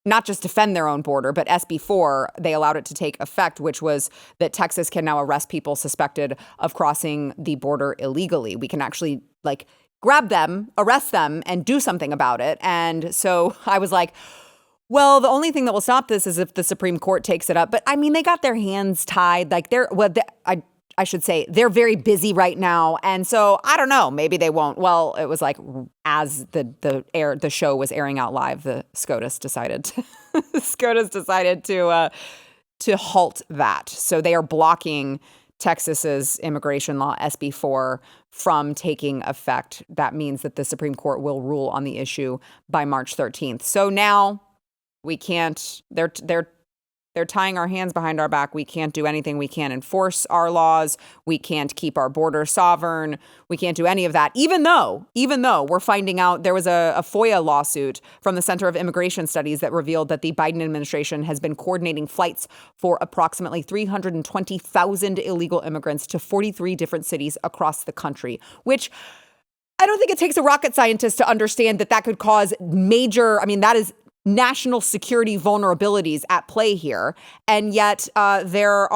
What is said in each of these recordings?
not just defend their own border, but SB4, they allowed it to take effect, which was that Texas can now arrest people suspected of crossing the border illegally. We can actually grab them, arrest them, and do something about it. And so I was like, well, the only thing that will stop this is if the Supreme Court takes it up. But I mean, they got their hands tied. I should say they're very busy right now. And so I don't know, maybe they won't. Well, it was like as the show was airing out live, the SCOTUS decided to halt that. So they are blocking Texas's immigration law, SB4, from taking effect. That means that the Supreme Court will rule on the issue by March 13th. So now we can't, they're tying our hands behind our back. We can't do anything. We can't enforce our laws. We can't keep our border sovereign. We can't do any of that, even though we're finding out there was a FOIA lawsuit from the Center of Immigration Studies that revealed that the Biden administration has been coordinating flights for approximately 320,000 illegal immigrants to 43 different cities across the country, which I don't think it takes a rocket scientist to understand that could cause that is national security vulnerabilities at play here. And yet they're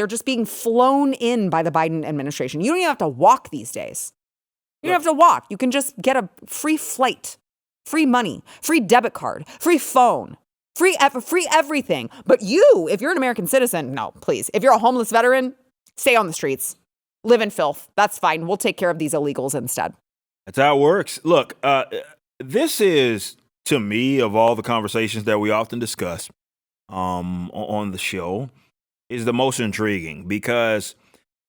just being flown in by the Biden administration. You don't even have to walk these days. You don't have to walk. You can just get a free flight, free money, free debit card, free phone, free everything. But if you're an American citizen, no, please. If you're a homeless veteran, stay on the streets, live in filth. That's fine. We'll take care of these illegals instead. That's how it works. Look, this is, to me, of all the conversations that we often discuss on the show, is the most intriguing, because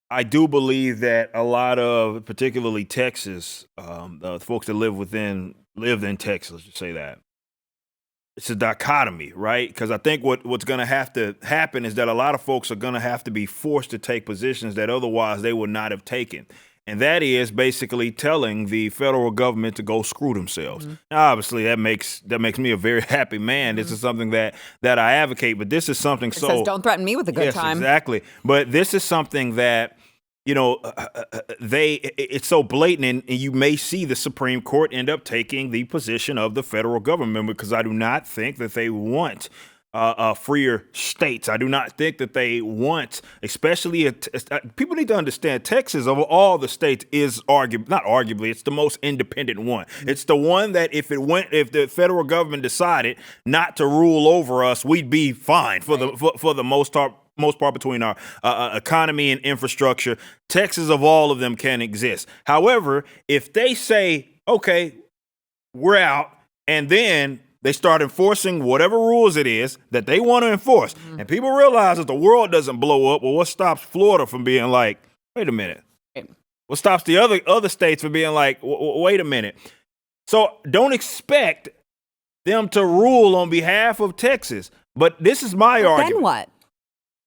I do believe that a lot of, particularly Texas, the folks that lived in Texas, let's just say that, it's a dichotomy, right? Because I think what's going to have to happen is that a lot of folks are going to have to be forced to take positions that otherwise they would not have taken. And that is basically telling the federal government to go screw themselves. Mm-hmm. Now, obviously, that makes me a very happy man. Mm-hmm. This is something that I advocate, but this is something it says, don't threaten me with a good time. Exactly. But this is something that, it's so blatant, and you may see the Supreme Court end up taking the position of the federal government, because I do not think that they want freer states. I do not think that they want, especially people need to understand, Texas of all the states is it's the most independent one. It's the one that if the federal government decided not to rule over us, we'd be fine for the most part between our economy and infrastructure. Texas of all of them can exist. However, if they say, okay, we're out, and then they start enforcing whatever rules it is that they want to enforce. Mm-hmm. And people realize that the world doesn't blow up. Well, what stops Florida from being like, wait a minute? Right. What stops the other states from being like, wait a minute? So don't expect them to rule on behalf of Texas. But this is my argument. Then what?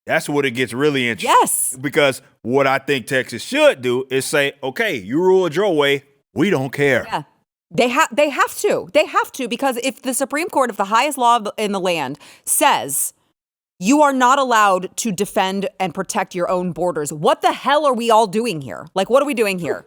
That's what it gets really interesting. Yes. Because what I think Texas should do is say, okay, you ruled your way. We don't care. Yeah. They have to, because if the Supreme Court, if the highest law in the land says you are not allowed to defend and protect your own borders, what the hell are we all doing here? Like, what are we doing here?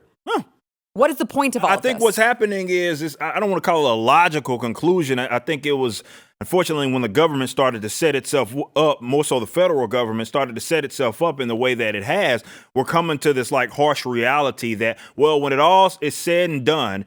What is the point of all of this? I think what's happening is I don't want to call it a logical conclusion. I think it was, unfortunately, when the government started to set itself up, more so the federal government started to set itself up in the way that it has, we're coming to this harsh reality that, well, when it all is said and done,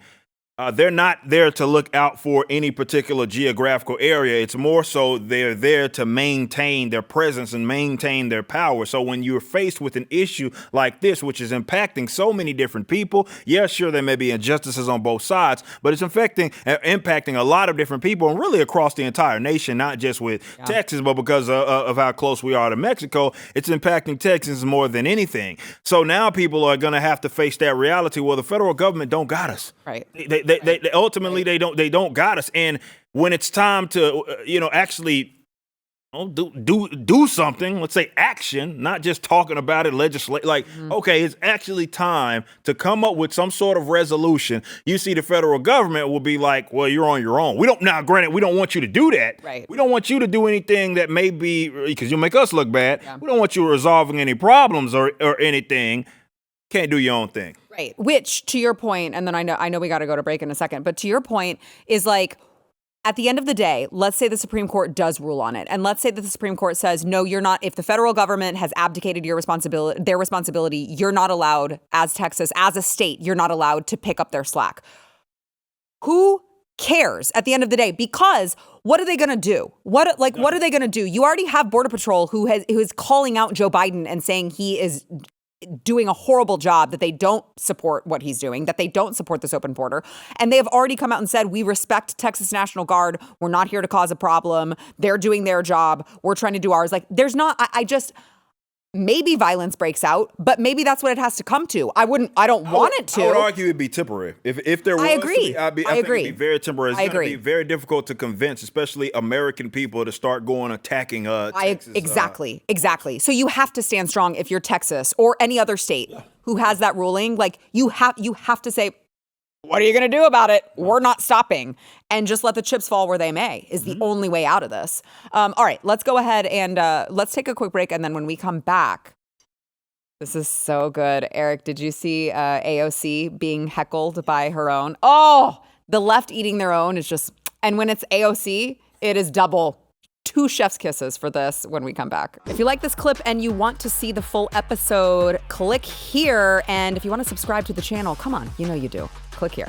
they're not there to look out for any particular geographical area. It's more so they're there to maintain their presence and maintain their power. So when you're faced with an issue like this, which is impacting so many different people, yeah, sure, there may be injustices on both sides, but it's impacting a lot of different people, and really across the entire nation, not just with Texas, but because of how close we are to Mexico, it's impacting Texans more than anything. So now people are going to have to face that reality. Well, the federal government don't got us. Right. They ultimately they don't got us. And when it's time to actually do something, let's say action, not just talking about it, legislate, okay, it's actually time to come up with some sort of resolution. You see, the federal government will be like, well, you're on your own. We don't want you to do that. Right. We don't want you to do anything that may be, because you'll make us look bad. Yeah. We don't want you resolving any problems or anything. Can't do your own thing. Right. Which, to your point, and then I know we got to go to break in a second, but to your point is at the end of the day, let's say the Supreme Court does rule on it. And let's say that the Supreme Court says, no, you're not, if the federal government has abdicated their responsibility, you're not allowed, as Texas, as a state, you're not allowed to pick up their slack. Who cares at the end of the day? Because what are they going to do? What are they going to do? You already have Border Patrol who is calling out Joe Biden and saying he is doing a horrible job, that they don't support what he's doing, that they don't support this open border. And they have already come out and said, we respect Texas National Guard. We're not here to cause a problem. They're doing their job. We're trying to do ours. Like, there's not, maybe violence breaks out, but maybe that's what it has to come to. I don't want it to. I would argue it'd be temporary. If there was, I agree. I think it'd be very temporary. It's going to be very difficult to convince, especially American people, to start going attacking Texas. Exactly. So you have to stand strong if you're Texas or any other state who has that ruling. Like, you have to say, what are you going to do about it? We're not stopping. And just let the chips fall where they may is the only way out of this. All right, let's go ahead and let's take a quick break. And then when we come back, this is so good. Eric, did you see AOC being heckled by her own? Oh, the left eating their own is just, and when it's AOC, it is double. 2 chef's kisses for this when we come back. If you like this clip and you want to see the full episode, click here. And if you want to subscribe to the channel, come on, you know you do. Click here.